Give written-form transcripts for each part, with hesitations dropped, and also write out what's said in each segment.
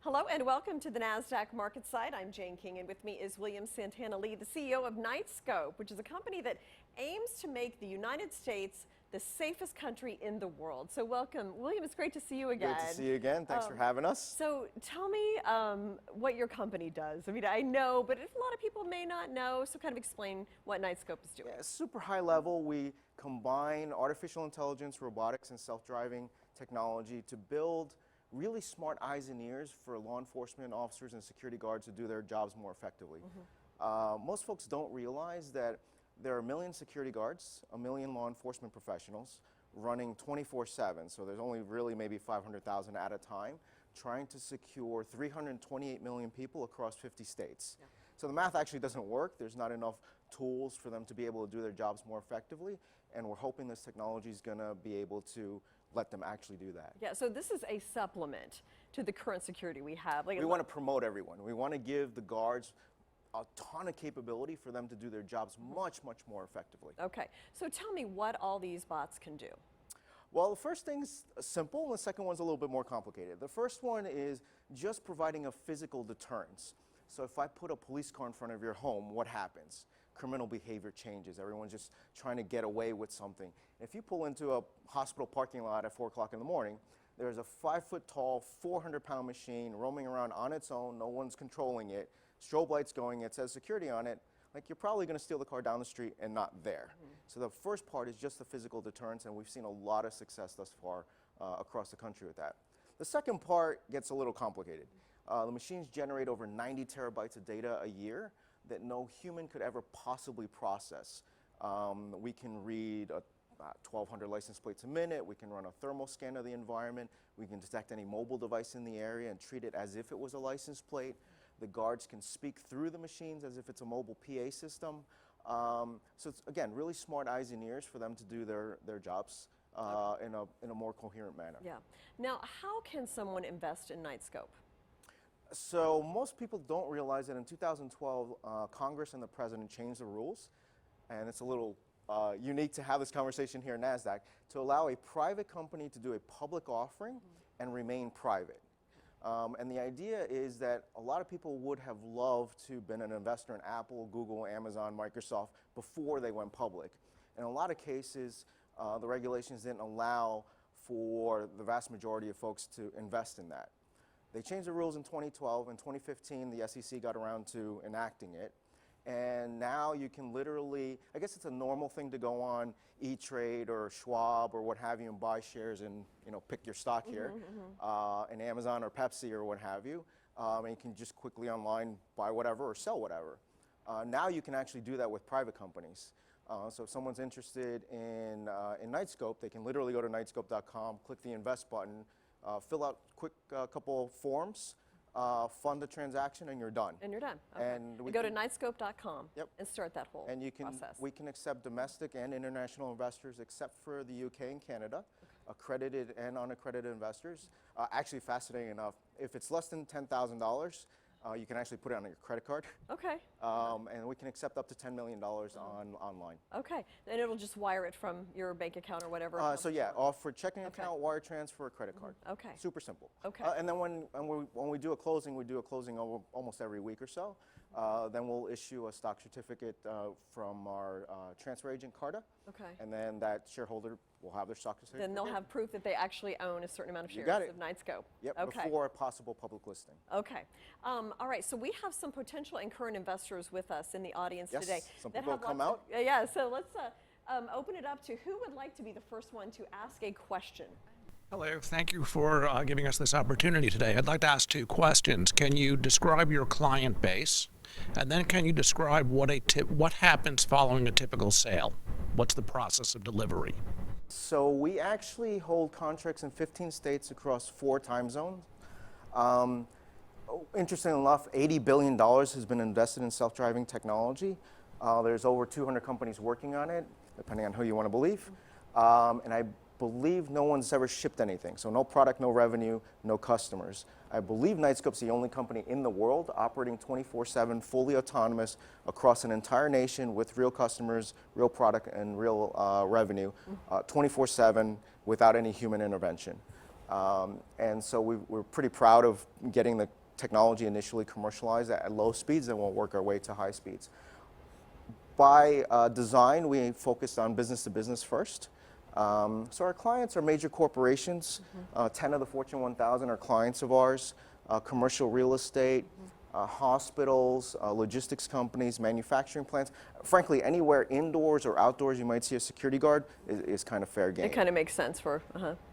Hello and welcome to the NASDAQ Market Site. I'm Jane King, and with me is William Santana Lee, the CEO of Nightscope, which is a company that aims to make the United States the safest country in the world. So welcome. William, it's great to see you again. Good to see you again. Thanks for having us. So tell me what your company does. I mean, I know, but a lot of people may not know, so kind of explain what Nightscope is doing. Yeah, super high level. We combine artificial intelligence, robotics, and self-driving technology to build really smart eyes and ears for law enforcement officers and security guards to do their jobs more effectively. Most folks don't realize that there are 1 million security guards, 1 million law enforcement professionals running 24/7, so there's only really maybe 500,000 at a time, trying to secure 328 million people across 50 states. Yeah. So the math actually doesn't work. There's not enough tools for them to be able to do their jobs more effectively, and we're hoping this technology is going to be able to let them actually do that. Yeah, so this is a supplement to the current security we have. We want to promote everyone. We want to give the guards a ton of capability for them to do their jobs much more effectively. Okay, so tell me what all these bots can do. Well, the first thing's simple, and the second one's a little bit more complicated. The first one is just providing a physical deterrence. So if I put a police car in front of your home, what happens? Criminal behavior changes. Everyone's just trying to get away with something. If you pull into a hospital parking lot at 4 o'clock in the morning, there's a 5-foot-tall, 400-pound machine roaming around on its own. No one's controlling it. Strobe lights going, it says security on it. Like, you're probably going to steal the car down the street and not there. So the first part is just the physical deterrence, and we've seen a lot of success thus far across the country with that. The second part gets a little complicated. The machines generate over 90 terabytes of data a year that no human could ever possibly process. We can read 1,200 license plates a minute. We can run a thermal scan of the environment. We can detect any mobile device in the area and treat it as if it was a license plate. The guards can speak through the machines as if it's a mobile PA system. So it's, again, really smart eyes and ears for them to do their jobs in a more coherent manner. Yeah. Now, how can someone invest in Nightscope? So most people don't realize that in 2012, Congress and the President changed the rules, and it's a little unique to have this conversation here at NASDAQ, to allow a private company to do a public offering and remain private. And the idea is that a lot of people would have loved to have been an investor in Apple, Google, Amazon, Microsoft before they went public. In a lot of cases, the regulations didn't allow for the vast majority of folks to invest in that. They changed the rules in 2012. In 2015, the SEC got around to enacting it. And now you can literally, I guess it's a normal thing to go on E-Trade or Schwab or what have you and buy shares and, you know, pick your stock here, in Amazon or Pepsi or what have you. And you can just quickly online buy whatever or sell whatever. Now you can actually do that with private companies. So if someone's interested in Nightscope, they can literally go to Knightscope.com, click the invest button, fill out quick couple forms, fund the transaction, and you're done. And you're done. Okay. And we go to Knightscope.com and start that whole and process. We can accept domestic and international investors except for the UK and Canada, accredited and unaccredited investors. Actually, fascinating enough, if it's less than $10,000, you can actually put it on your credit card. Okay. And we can accept up to $10 million online. Okay. And it'll just wire it from your bank account or whatever. So yeah, for checking account, wire transfer, credit card. Okay. Super simple. Okay. And then when we do a closing, almost every week or so. Then we'll issue a stock certificate from our transfer agent, Carta. Okay. And then that shareholder will have their stock certificate. Then they'll have proof that they actually own a certain amount of shares of Nightscope. Yep, okay. Before a possible public listing. Okay. All right, so we have some potential and current investors with us in the audience today. Some people will come out. Yeah, so let's open it up to who would like to be the first one to ask a question. Hello, thank you for giving us this opportunity today. I'd like to ask 2 questions. Can you describe your client base? And then can you describe what happens following a typical sale? What's the process of delivery? So we actually hold contracts in 15 states across 4 time zones. Interestingly enough, $80 billion has been invested in self-driving technology. There's over 200 companies working on it, depending on who you want to believe. And I believe no one's ever shipped anything. So no product, no revenue, no customers. I believe Nightscope's the only company in the world operating 24/7, fully autonomous across an entire nation with real customers, real product, and real revenue, 24/7 without any human intervention. And so we're pretty proud of getting the technology initially commercialized at low speeds, and we'll work our way to high speeds. By design, we focused on business to business first. So our clients are major corporations. 10 of the Fortune 1000 are clients of ours. Commercial real estate, hospitals, logistics companies, manufacturing plants. Frankly, anywhere indoors or outdoors you might see a security guard is kind of fair game. It kind of makes sense for,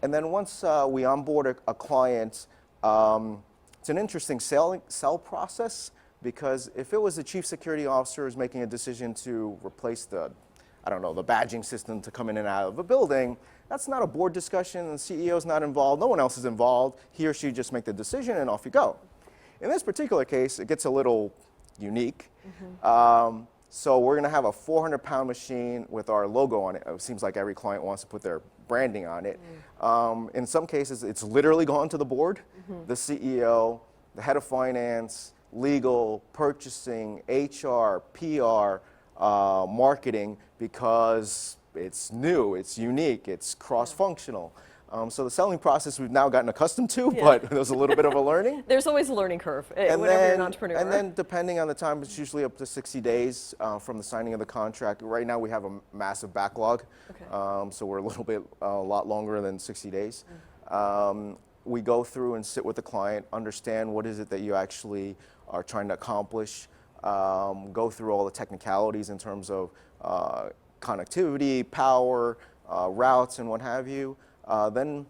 And then once we onboard a client, it's an interesting sell process, because if it was the chief security officer who's making a decision to replace the badging system to come in and out of a building, that's not a board discussion, the CEO's not involved, no one else is involved. He or she just make the decision and off you go. In this particular case, it gets a little unique. So we're going to have a 400-pound machine with our logo on it. It seems like every client wants to put their branding on it. In some cases, it's literally gone to the board, the CEO, the head of finance, legal, purchasing, HR, PR, marketing, because it's new, it's unique, it's cross-functional. So the selling process we've now gotten accustomed to, but there's a little bit of a learning. There's always a learning curve whenever you're an entrepreneur. And then depending on the time, it's usually up to 60 days from the signing of the contract. Right now we have a massive backlog, so we're a lot longer than 60 days. We go through and sit with the client, understand what is it that you actually are trying to accomplish, go through all the technicalities in terms of connectivity, power, routes, and what have you. Then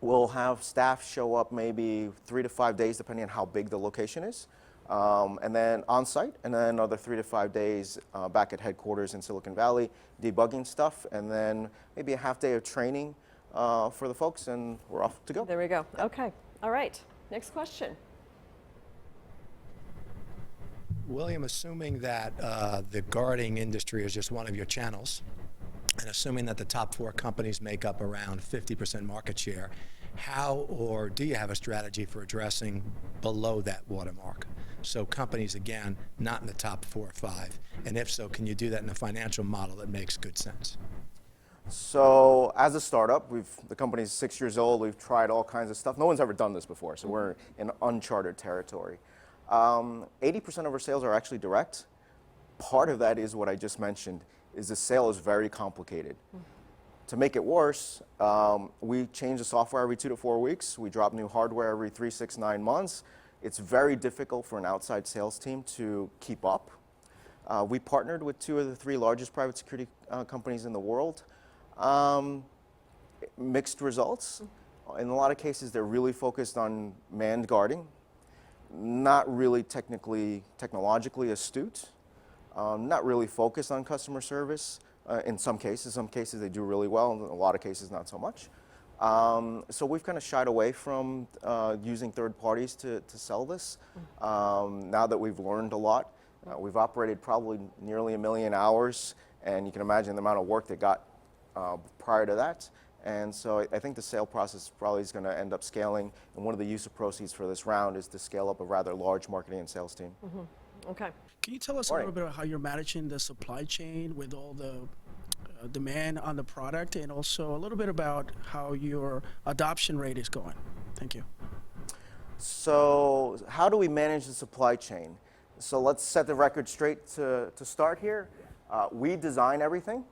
we'll have staff show up maybe 3 to 5 days, depending on how big the location is, and then on site, and then another 3 to 5 days back at headquarters in Silicon Valley, debugging stuff, and then maybe a half day of training for the folks, and we're off to go. There we go. Okay. All right. Next question. William, assuming that the guarding industry is just one of your channels, and assuming that the top 4 companies make up around 50% market share, how or do you have a strategy for addressing below that watermark? So companies, again, not in the top 4 or 5. And if so, can you do that in a financial model that makes good sense? So as a startup, the company's 6 years old. We've tried all kinds of stuff. No one's ever done this before, so we're in uncharted territory. 80% of our sales are actually direct. Part of that is what I just mentioned, is the sale is very complicated. To make it worse, we change the software every 2 to 4 weeks. We drop new hardware every 3, 6, 9 months. It's very difficult for an outside sales team to keep up. We partnered with 2 of the 3 largest private security companies in the world. Mixed results. In a lot of cases, they're really focused on manned guarding, not really technologically astute, not really focused on customer service. In some cases they do really well, in a lot of cases not so much. So we've kind of shied away from using third parties to sell this. Now that we've learned a lot, we've operated probably nearly 1 million hours, and you can imagine the amount of work that got prior to that. And so I think the sale process probably is going to end up scaling, and one of the use of proceeds for this round is to scale up a rather large marketing and sales team. Okay. Can you tell us a little bit about how you're managing the supply chain with all the demand on the product, and also a little bit about how your adoption rate is going? Thank you. So how do we manage the supply chain? So let's set the record straight to start here. We design everything.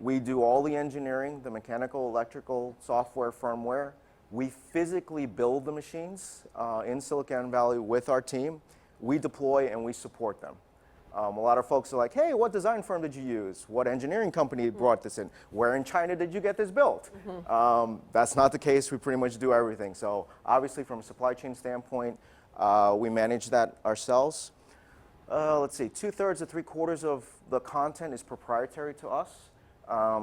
We do all the engineering, the mechanical, electrical, software, firmware. We physically build the machines in Silicon Valley with our team. We deploy and we support them. A lot of folks are like, hey, what design firm did you use? What engineering company brought this in? Where in China did you get this built? That's not the case. We pretty much do everything. So obviously from a supply chain standpoint, we manage that ourselves. Let's see, 2/3 to 3/4 of the content is proprietary to us.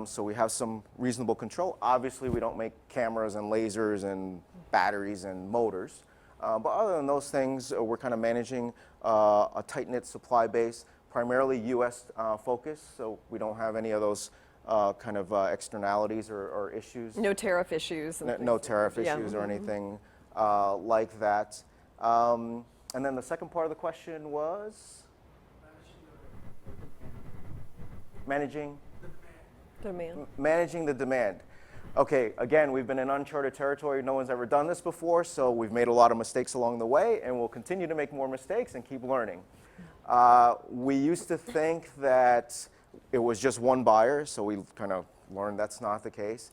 So we have some reasonable control. Obviously, we don't make cameras and lasers and batteries and motors. But other than those things, we're kind of managing a tight-knit supply base, primarily U.S. focused, so we don't have any of those kind of externalities or issues. No tariff issues. No tariff issues or anything like that. And then the second part of the question was? Managing? Demand. Managing the demand. Okay, again, we've been in uncharted territory. No one's ever done this before, so we've made a lot of mistakes along the way, and we'll continue to make more mistakes and keep learning. We used to think that it was just one buyer, so we kind of learned that's not the case.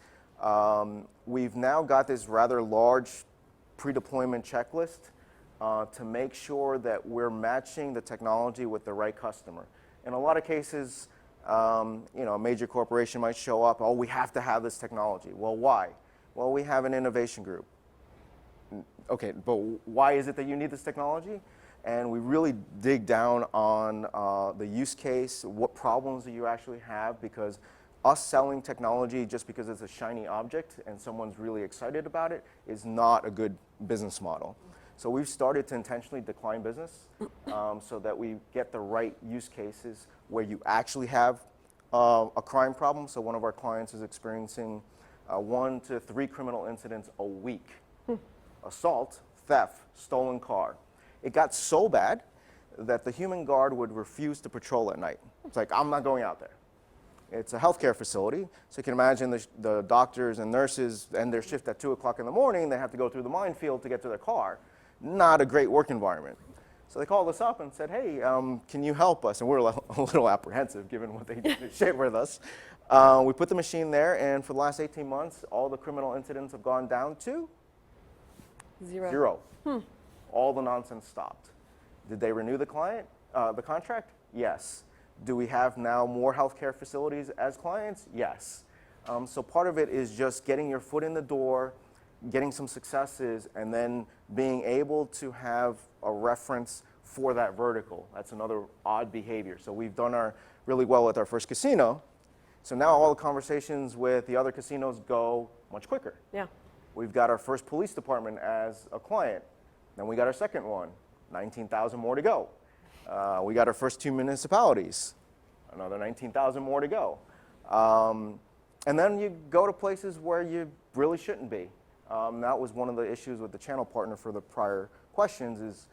We've now got this rather large pre-deployment checklist to make sure that we're matching the technology with the right customer. In a lot of cases, a major corporation might show up, oh, we have to have this technology. Well, why? Well, we have an innovation group. Okay, but why is it that you need this technology? And we really dig down on the use case, what problems do you actually have, because us selling technology just because it's a shiny object and someone's really excited about it is not a good business model. So we've started to intentionally decline business so that we get the right use cases where you actually have a crime problem. So one of our clients is experiencing 1 to 3 criminal incidents a week. Assault, theft, stolen car. It got so bad that the human guard would refuse to patrol at night. It's like, I'm not going out there. It's a healthcare facility, so you can imagine the doctors and nurses end their shift at 2 o'clock in the morning. They have to go through the minefield to get to their car. Not a great work environment. So they called us up and said, hey, can you help us? And we're a little apprehensive given what they shared with us. We put the machine there, and for the last 18 months, all the criminal incidents have gone down to zero. All the nonsense stopped. Did they renew the contract? Yes. Do we have now more healthcare facilities as clients? Yes. So part of it is just getting your foot in the door, getting some successes, and then being able to have a reference for that vertical. That's another odd behavior. So we've done really well with our first casino. So now all the conversations with the other casinos go much quicker. Yeah. We've got our first police department as a client. Then we got our second one, 19,000 more to go. We got our first 2 municipalities, another 19,000 more to go. And then you go to places where you really shouldn't be. That was one of the issues with the channel partner for the prior questions is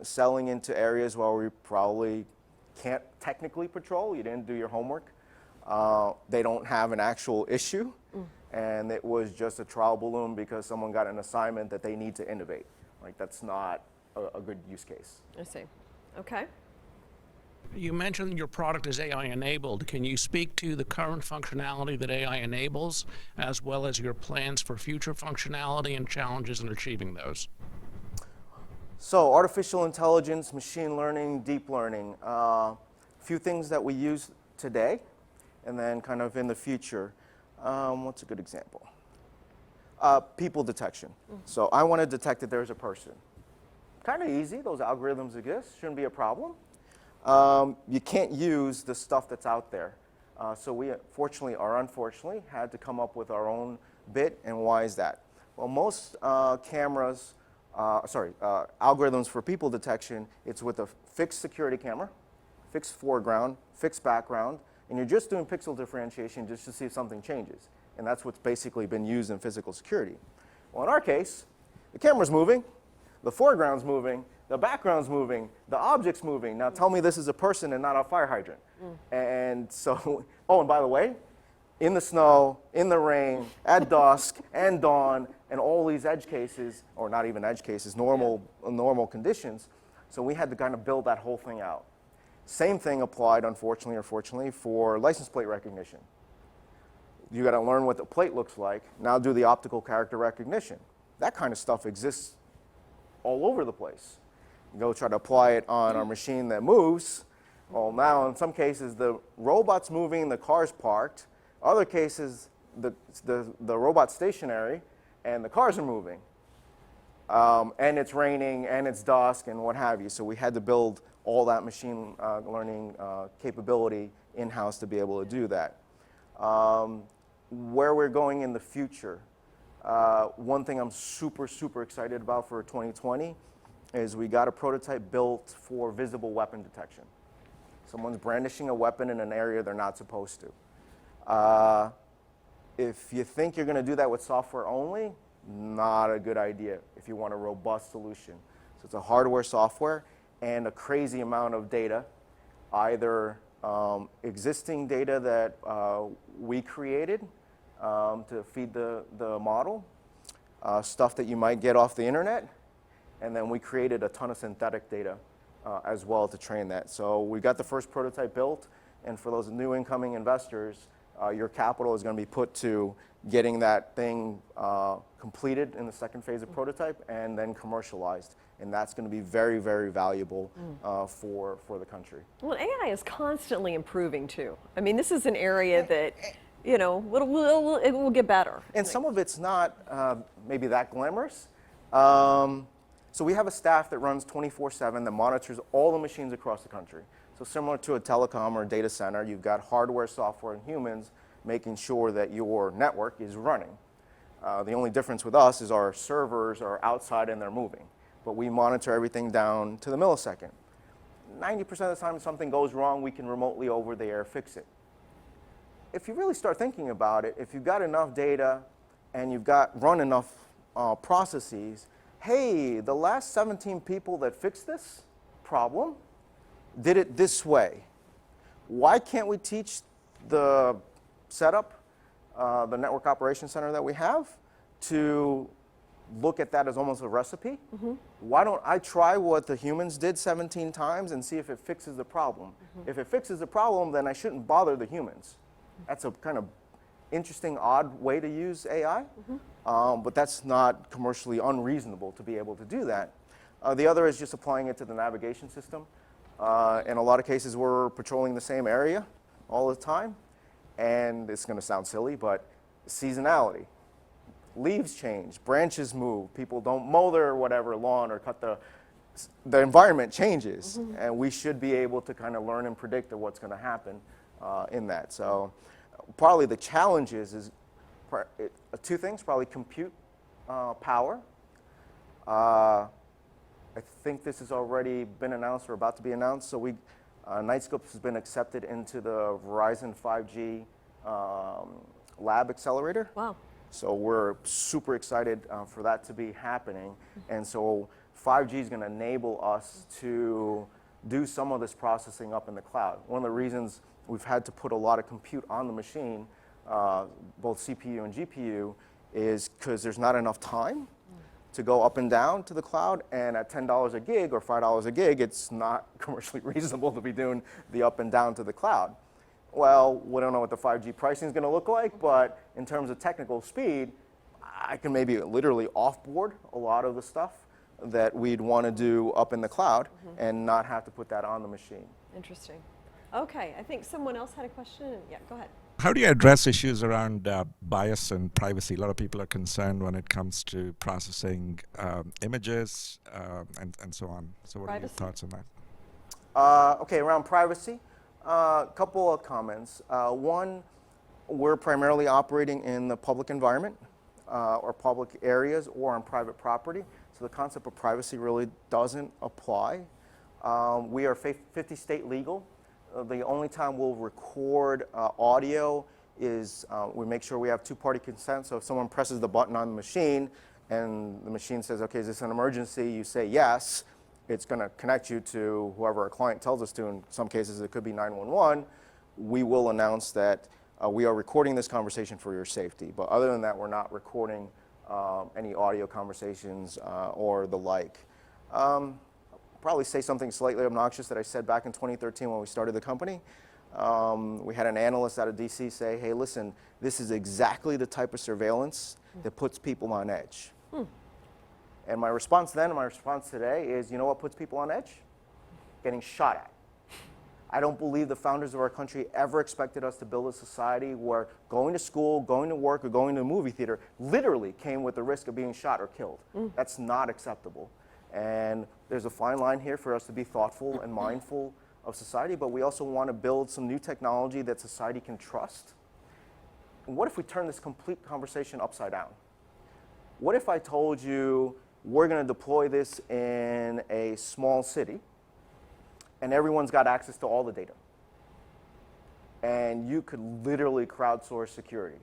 selling into areas where we probably can't technically patrol. You didn't do your homework. They don't have an actual issue. And it was just a trial balloon because someone got an assignment that they need to innovate. Like, that's not a good use case. I see. Okay. You mentioned your product is AI enabled. Can you speak to the current functionality that AI enables, as well as your plans for future functionality and challenges in achieving those? So artificial intelligence, machine learning, deep learning, a few things that we use today, and then kind of in the future. What's a good example? People detection. So I want to detect that there's a person. Kind of easy. Those algorithms exist. Shouldn't be a problem. You can't use the stuff that's out there. So we fortunately or unfortunately had to come up with our own bit. And why is that? Well, most algorithms for people detection, it's with a fixed security camera, fixed foreground, fixed background, and you're just doing pixel differentiation just to see if something changes. And that's what's basically been used in physical security. Well, in our case, the camera's moving, the foreground's moving, the background's moving, the object's moving. Now tell me this is a person and not a fire hydrant. And so, oh, and by the way, in the snow, in the rain, at dusk, and dawn, and all these edge cases, or not even edge cases, normal conditions. So we had to kind of build that whole thing out. Same thing applied, unfortunately or fortunately, for license plate recognition. You got to learn what the plate looks like. Now do the optical character recognition. That kind of stuff exists all over the place. You go try to apply it on our machine that moves. Well, now in some cases the robot's moving, the car's parked. Other cases the robot's stationary and the cars are moving. And it's raining and it's dusk and what have you. So we had to build all that machine learning capability in-house to be able to do that. Where we're going in the future, one thing I'm super excited about for 2020 is we got a prototype built for visible weapon detection. Someone's brandishing a weapon in an area they're not supposed to. If you think you're going to do that with software only, not a good idea if you want a robust solution. So it's a hardware, software, and a crazy amount of data, either existing data that we created to feed the model, stuff that you might get off the internet, and then we created a ton of synthetic data as well to train that. So we got the first prototype built, and for those new incoming investors, your capital is going to be put to getting that thing completed in the second phase of prototype and then commercialized. And that's going to be very, very valuable for the country. Well, AI is constantly improving too. I mean, this is an area that, you know, it will get better. And some of it's not maybe that glamorous. So we have a staff that runs 24/7 that monitors all the machines across the country. So similar to a telecom or a data center, you've got hardware, software, and humans making sure that your network is running. The only difference with us is our servers are outside and they're moving. But we monitor everything down to the millisecond. 90% of the time something goes wrong, we can remotely over the air fix it. If you really start thinking about it, if you've got enough data and you've run enough processes, hey, the last 17 people that fixed this problem did it this way. Why can't we teach the setup, the network operations center that we have, to look at that as almost a recipe? Why don't I try what the humans did 17 times and see if it fixes the problem? If it fixes the problem, then I shouldn't bother the humans. That's a kind of interesting, odd way to use AI, but that's not commercially unreasonable to be able to do that. The other is just applying it to the navigation system. In a lot of cases, we're patrolling the same area all the time, and it's going to sound silly, but seasonality. Leaves change, branches move, people don't mow their whatever lawn or cut the environment changes, and we should be able to kind of learn and predict what's going to happen in that. So probably the challenge is two things, probably compute power. I think this has already been announced or about to be announced. So Nightscope has been accepted into the Verizon 5G lab accelerator. Wow. So we're super excited for that to be happening. And so 5G is going to enable us to do some of this processing up in the cloud. One of the reasons we've had to put a lot of compute on the machine, both CPU and GPU, is because there's not enough time to go up and down to the cloud. And at $10 a gig or $5 a gig, it's not commercially reasonable to be doing the up and down to the cloud. Well, we don't know what the 5G pricing is going to look like, but in terms of technical speed, I can maybe literally offboard a lot of the stuff that we'd want to do up in the cloud and not have to put that on the machine. Interesting. Okay, I think someone else had a question. Yeah, go ahead. How do you address issues around bias and privacy? A lot of people are concerned when it comes to processing images and so on. So what are your thoughts on that? Okay, around privacy. A couple of comments. One, we're primarily operating in the public environment or public areas or on private property. So the concept of privacy really doesn't apply. We are 50 state legal. The only time we'll record audio is we make sure we have two-party consent. So if someone presses the button on the machine and the machine says, okay, is this an emergency? You say yes. It's going to connect you to whoever our client tells us to. In some cases, it could be 911. We will announce that we are recording this conversation for your safety. But other than that, we're not recording any audio conversations or the like. Probably say something slightly obnoxious that I said back in 2013 when we started the company. We had an analyst out of DC say, hey, listen, this is exactly the type of surveillance that puts people on edge. And my response then and my response today is, you know what puts people on edge? Getting shot at. I don't believe the founders of our country ever expected us to build a society where going to school, going to work, or going to a movie theater literally came with the risk of being shot or killed. That's not acceptable. And there's a fine line here for us to be thoughtful and mindful of society, but we also want to build some new technology that society can trust. And what if we turn this complete conversation upside down? What if I told you we're going to deploy this in a small city and everyone's got access to all the data? And you could literally crowdsource security.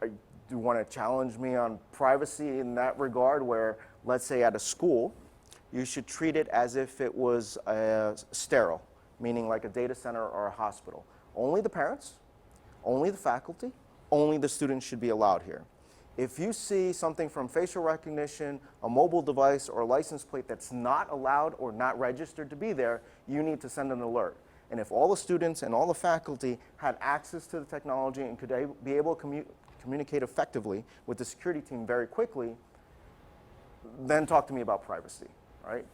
Do you want to challenge me on privacy in that regard where, let's say at a school, you should treat it as if it was sterile, meaning like a data center or a hospital. Only the parents, Only the faculty, only the students should be allowed here. If you see something from facial recognition, a mobile device, or a license plate that's not allowed or not registered to be there, you need to send an alert. And if all the students and all the faculty had access to the technology and could be able to communicate effectively with the security team very quickly, then talk to me about privacy, right?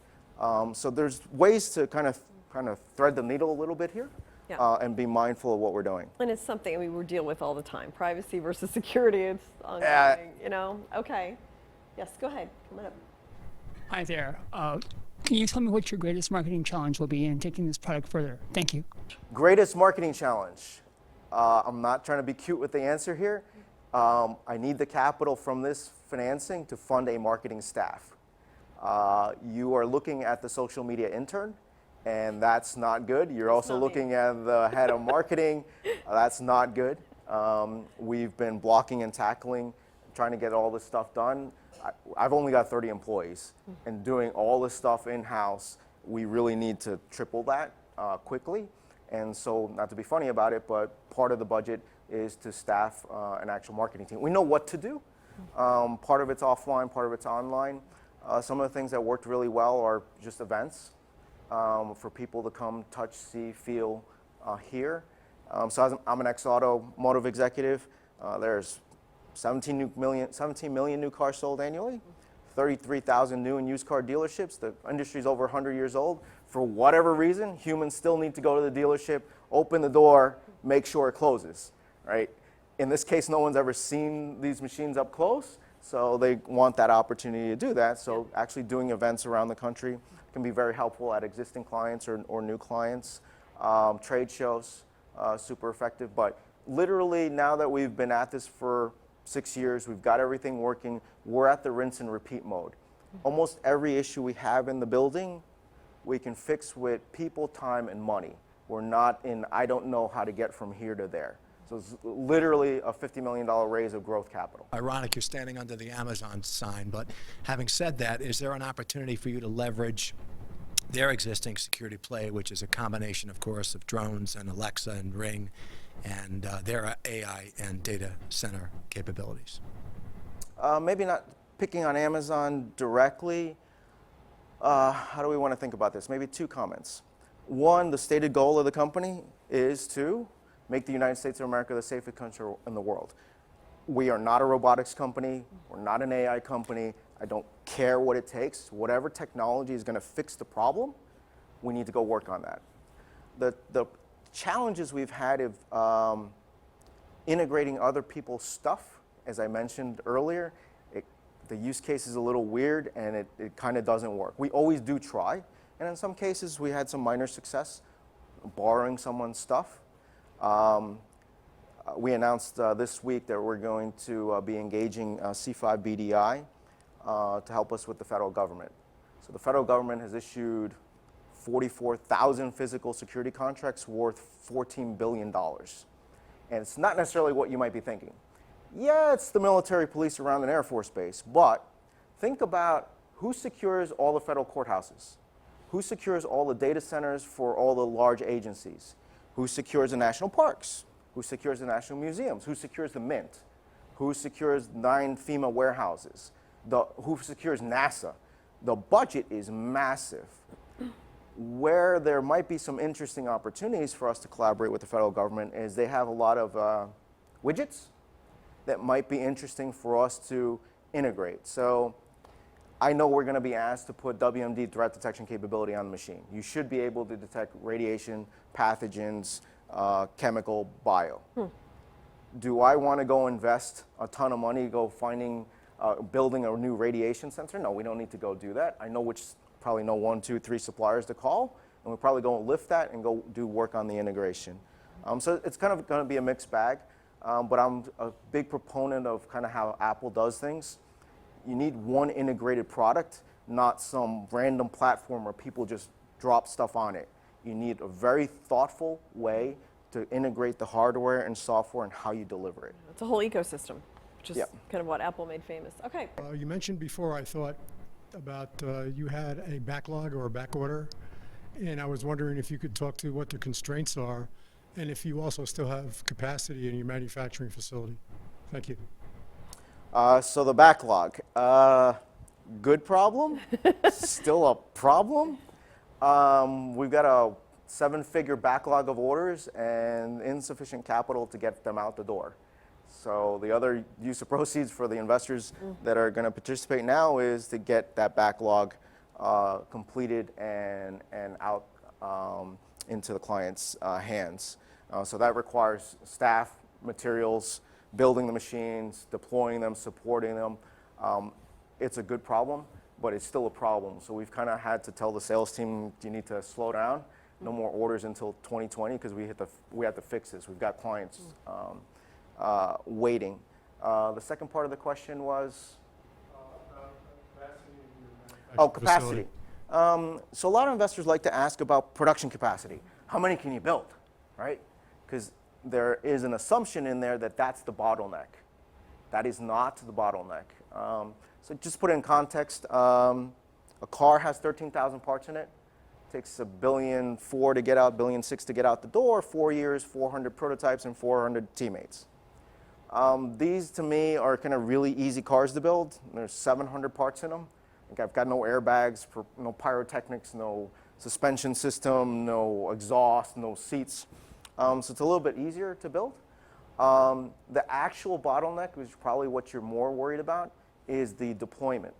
So there's ways to kind of thread the needle a little bit here. Yeah. And be mindful of what we're doing. And it's something we deal with all the time. Privacy versus security, it's ongoing, you know? Okay. Yes, go ahead. Come on up. Hi there. Can you tell me what your greatest marketing challenge will be in taking this product further? Thank you. Greatest marketing challenge. I'm not trying to be cute with the answer here. I need the capital from this financing to fund a marketing staff. You are looking at the social media intern, and that's not good. You're also looking at the head of marketing. That's not good. We've been blocking and tackling, trying to get all this stuff done. I've only got 30 employees, and doing all this stuff in-house, we really need to triple that quickly. And so, not to be funny about it, but part of the budget is to staff an actual marketing team. We know what to do. Part of it's offline, part of it's online. Some of the things that worked really well are just events. For people to come, touch, see, feel, hear. So I'm an ex-automotive executive. There's 17 million new cars sold annually, 33,000 new and used car dealerships. The industry's over 100 years old. For whatever reason, humans still need to go to the dealership, open the door, make sure it closes, right? In this case, no one's ever seen these machines up close, so they want that opportunity to do that. So actually doing events around the country can be very helpful at existing clients or new clients. Trade shows, super effective. But literally, now that we've been at this for 6 years, we've got everything working, we're at the rinse and repeat mode. Almost every issue we have in the building, we can fix with people, time, and money. We're not in, I don't know how to get from here to there. So it's literally a $50 million raise of growth capital. Ironic, you're standing under the Amazon sign, but having said that, is there an opportunity for you to leverage their existing security play, which is a combination, of course, of drones and Alexa and Ring, and their AI and data center capabilities? Maybe not picking on Amazon directly. How do we want to think about this? Maybe two comments. One, the stated goal of the company is to make the United States of America the safest country in the world. We are not a robotics company. We're not an AI company. I don't care what it takes. Whatever technology is going to fix the problem, we need to go work on that. The challenges we've had of integrating other people's stuff, as I mentioned earlier, the use case is a little weird and it kind of doesn't work. We always do try, and in some cases we had some minor success borrowing someone's stuff. We announced this week that we're going to be engaging C5 BDI to help us with the federal government. So the federal government has issued 44,000 physical security contracts worth $14 billion. And it's not necessarily what you might be thinking. Yeah, it's the military, police around an Air Force base, but think about who secures all the federal courthouses, who secures all the data centers for all the large agencies, who secures the national parks, who secures the national museums, who secures the Mint, who secures 9 FEMA warehouses, who secures NASA. The budget is massive. Where there might be some interesting opportunities for us to collaborate with the federal government is they have a lot of widgets that might be interesting for us to integrate. So I know we're going to be asked to put WMD threat detection capability on the machine. You should be able to detect radiation, pathogens, chemical, bio. Do I want to go invest a ton of money, building a new radiation sensor? No, we don't need to go do that. I know probably know 1, 2, 3 suppliers to call, and we'll probably go lift that and go do work on the integration. So it's kind of going to be a mixed bag, but I'm a big proponent of kind of how Apple does things. You need one integrated product, not some random platform where people just drop stuff on it. You need a very thoughtful way to integrate the hardware and software and how you deliver it. It's a whole ecosystem, which is kind of what Apple made famous. Okay. You mentioned before, I thought, about you had a backlog or a back order, and I was wondering if you could talk to what the constraints are And if you also still have capacity in your manufacturing facility. Thank you. So the backlog, good problem, still a problem. We've got a 7-figure backlog of orders and insufficient capital to get them out the door. So the other use of proceeds for the investors that are going to participate now is to get that backlog completed and out into the client's hands. So that requires staff, materials, building the machines, deploying them, supporting them. It's a good problem, but it's still a problem. So we've kind of had to tell the sales team, you need to slow down. No more orders until 2020 because we have to fix this. We've got clients waiting. The second part of the question was? Capacity. So a lot of investors like to ask about production capacity. How many can you build, right? Because there is an assumption in there that that's the bottleneck. That is not the bottleneck. So just put it in context, a car has 13,000 parts in it. Takes $1.4 billion to get out, $1.6 billion to get out the door, 4 years, 400 prototypes, and 400 teammates. These, to me, are kind of really easy cars to build. There's 700 parts in them. Like I've got no airbags, no pyrotechnics, no suspension system, no exhaust, no seats. So it's a little bit easier to build. The actual bottleneck, which is probably what you're more worried about, is the deployment.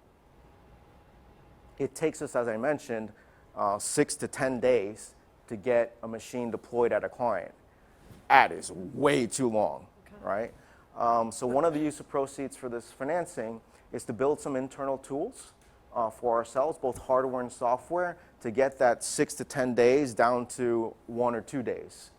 It takes us, as I mentioned, 6 to 10 days to get a machine deployed at a client. That is way too long, right? So one of the use of proceeds for this financing is to build some internal tools for ourselves, both hardware and software, to get that 6 to 10 days down to 1 or 2 days,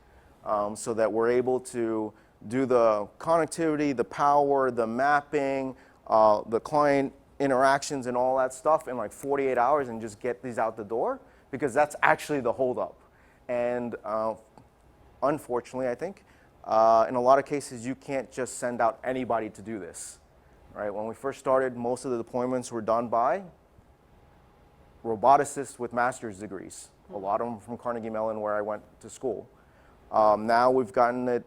so that we're able to do the connectivity, the power, the mapping, the client interactions and all that stuff in like 48 hours and just get these out the door, because that's actually the holdup. And unfortunately, I think, in a lot of cases, you can't just send out anybody to do this, right? When we first started, most of the deployments were done by roboticists with master's degrees, a lot of them from Carnegie Mellon, where I went to school. Now we've gotten it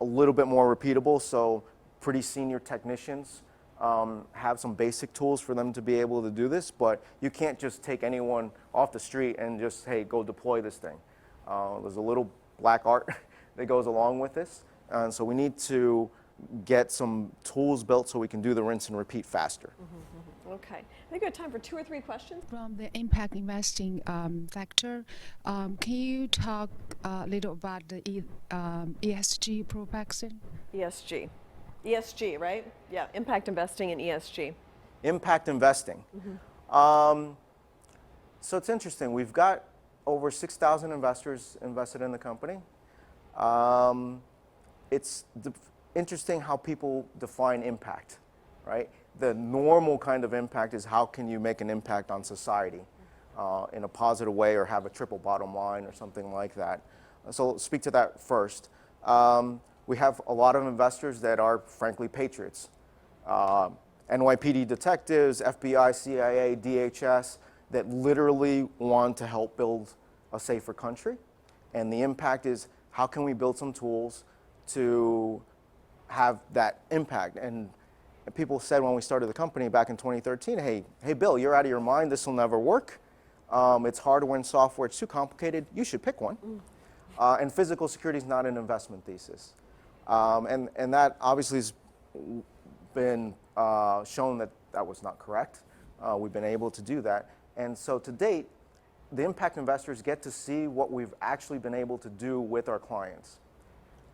a little bit more repeatable, so pretty senior technicians have some basic tools for them to be able to do this, but you can't just take anyone off the street and just, hey, go deploy this thing. There's a little black art that goes along with this, and so we need to get some tools built so we can do the rinse and repeat faster. Okay, I think we have time for 2 or 3 questions. From the impact investing sector, can you talk a little about the ESG protection? ESG, right? Yeah, impact investing and ESG. Impact investing. So it's interesting. We've got over 6,000 investors invested in the company. It's interesting how people define impact, right? The normal kind of impact is how can you make an impact on society in a positive way or have a triple bottom line or something like that. So let's speak to that first. We have a lot of investors that are frankly patriots. NYPD detectives, FBI, CIA, DHS, that literally want to help build a safer country. And the impact is how can we build some tools to have that impact. And people said when we started the company back in 2013, hey Bill, you're out of your mind, this will never work. It's hardware and software, it's too complicated, you should pick one. And physical security is not an investment thesis. And that obviously has been shown that that was not correct. We've been able to do that. And so to date, the impact investors get to see what we've actually been able to do with our clients.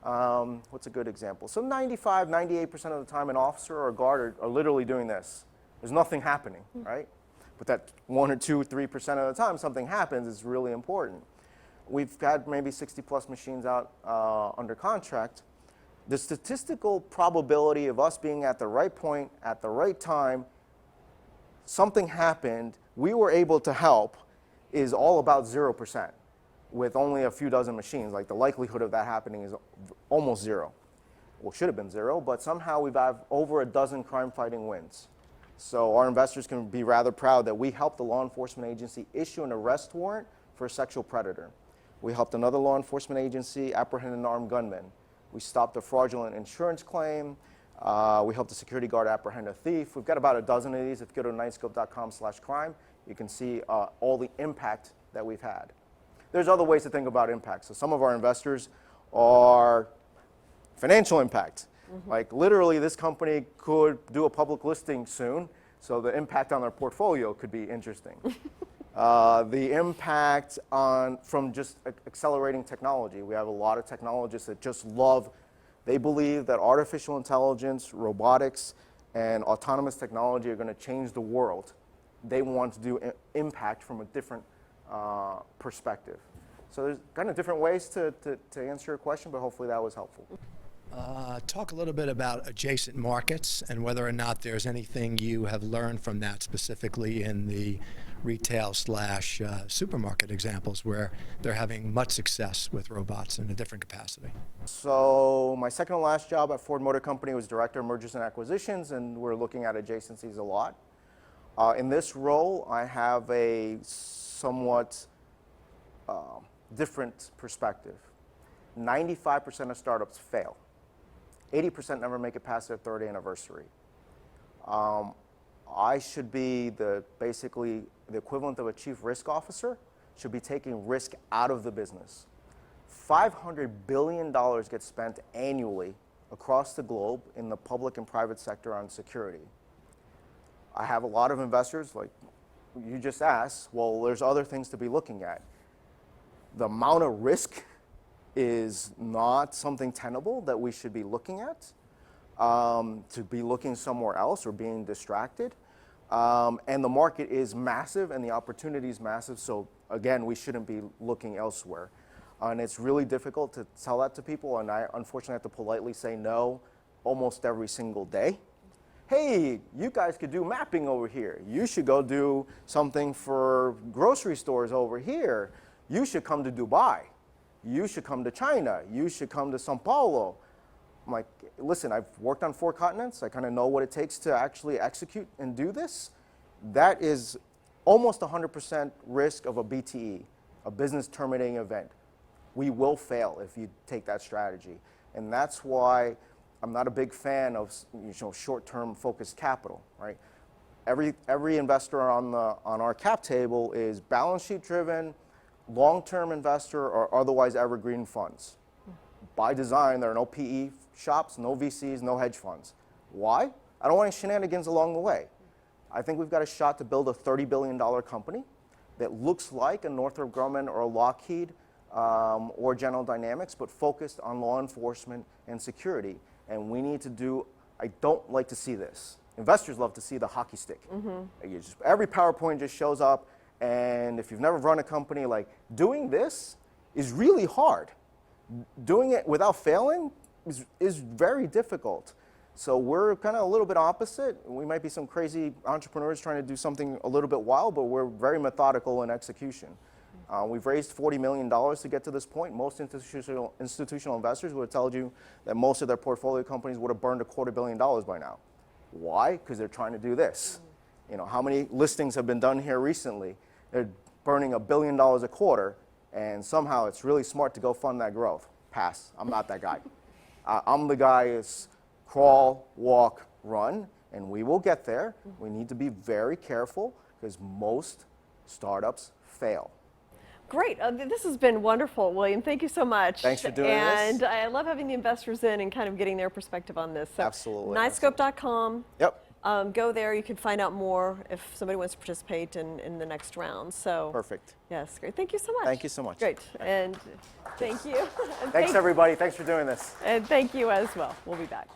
What's a good example? So 95, 98% of the time, an officer or a guard are literally doing this. There's nothing happening, right? But that 1 or 2, 3% of the time something happens is really important. We've had maybe 60 plus machines out under contract. The statistical probability of us being at the right point, at the right time, something happened, we were able to help, is all about 0%. With only a few dozen machines, like the likelihood of that happening is almost 0. Well, it should have been 0, but somehow we've had over a dozen crime-fighting wins. So our investors can be rather proud that we helped the law enforcement agency issue an arrest warrant for a sexual predator. We helped another law enforcement agency apprehend an armed gunman. We stopped a fraudulent insurance claim. We helped a security guard apprehend a thief. We've got about a dozen of these. If you go to knightscope.com/crime, you can see all the impact that we've had. There's other ways to think about impact. So some of our investors are financial impact. Like literally this company could do a public listing soon, so the impact on their portfolio could be interesting. The impact from just accelerating technology. We have a lot of technologists that just they believe that artificial intelligence, robotics, and autonomous technology are going to change the world. They want to do impact from a different perspective. So there's kind of different ways to answer your question, but hopefully that was helpful. Talk a little bit about adjacent markets and whether or not there's anything you have learned from that, specifically in the retail/supermarket examples where they're having much success with robots in a different capacity. So my second to last job at Ford Motor Company was Director of Mergers and Acquisitions, and we're looking at adjacencies a lot. In this role, I have a somewhat different perspective. 95% of startups fail. 80% never make it past their third anniversary. I should be basically the equivalent of a chief risk officer, should be taking risk out of the business. $500 billion gets spent annually across the globe in the public and private sector on security. I have a lot of investors, like you just asked, well, there's other things to be looking at. The amount of risk is not something tenable that we should be looking at, to be looking somewhere else or being distracted. And the market is massive and the opportunity is massive, so again, we shouldn't be looking elsewhere. And it's really difficult to tell that to people, and I unfortunately have to politely say no almost every single day. Hey, you guys could do mapping over here. You should go do something for grocery stores over here. You should come to Dubai. You should come to China. You should come to Sao Paulo. I'm like, listen, I've worked on 4 continents. I kind of know what it takes to actually execute and do this. That is almost 100% risk of a BTE, a business terminating event. We will fail if you take that strategy. And that's why I'm not a big fan of short-term focused capital, right? Every investor on our cap table is balance sheet driven, long-term investor, or otherwise evergreen funds. By design, there are no PE shops, no VCs, no hedge funds. Why? I don't want any shenanigans along the way. I think we've got a shot to build a $30 billion company that looks like a Northrop Grumman or a Lockheed or General Dynamics, but focused on law enforcement and security. And we need to I don't like to see this. Investors love to see the hockey stick. Every PowerPoint just shows up, and if you've never run a company, like doing this is really hard. Doing it without failing is very difficult. So we're kind of a little bit opposite. We might be some crazy entrepreneurs trying to do something a little bit wild, but we're very methodical in execution. We've raised $40 million to get to this point. Most institutional investors would have told you that most of their portfolio companies would have burned $250 million by now. Why? Because they're trying to do this. You know, how many listings have been done here recently? They're burning $1 billion a quarter, and somehow it's really smart to go fund that growth. Pass. I'm not that guy. I'm the guy who's crawl, walk, run, and we will get there. We need to be very careful because most startups fail. Great. This has been wonderful, William. Thank you so much. Thanks for doing this. And I love having the investors in and kind of getting their perspective on this. So Absolutely. Knightscope.com. Yep. Go there. You can find out more if somebody wants to participate in the next round. So Perfect. Yes, great. Thank you so much. Thank you so much. Great. And thank you. And Thanks, everybody. Thanks for doing this. And thank you as well. We'll be back.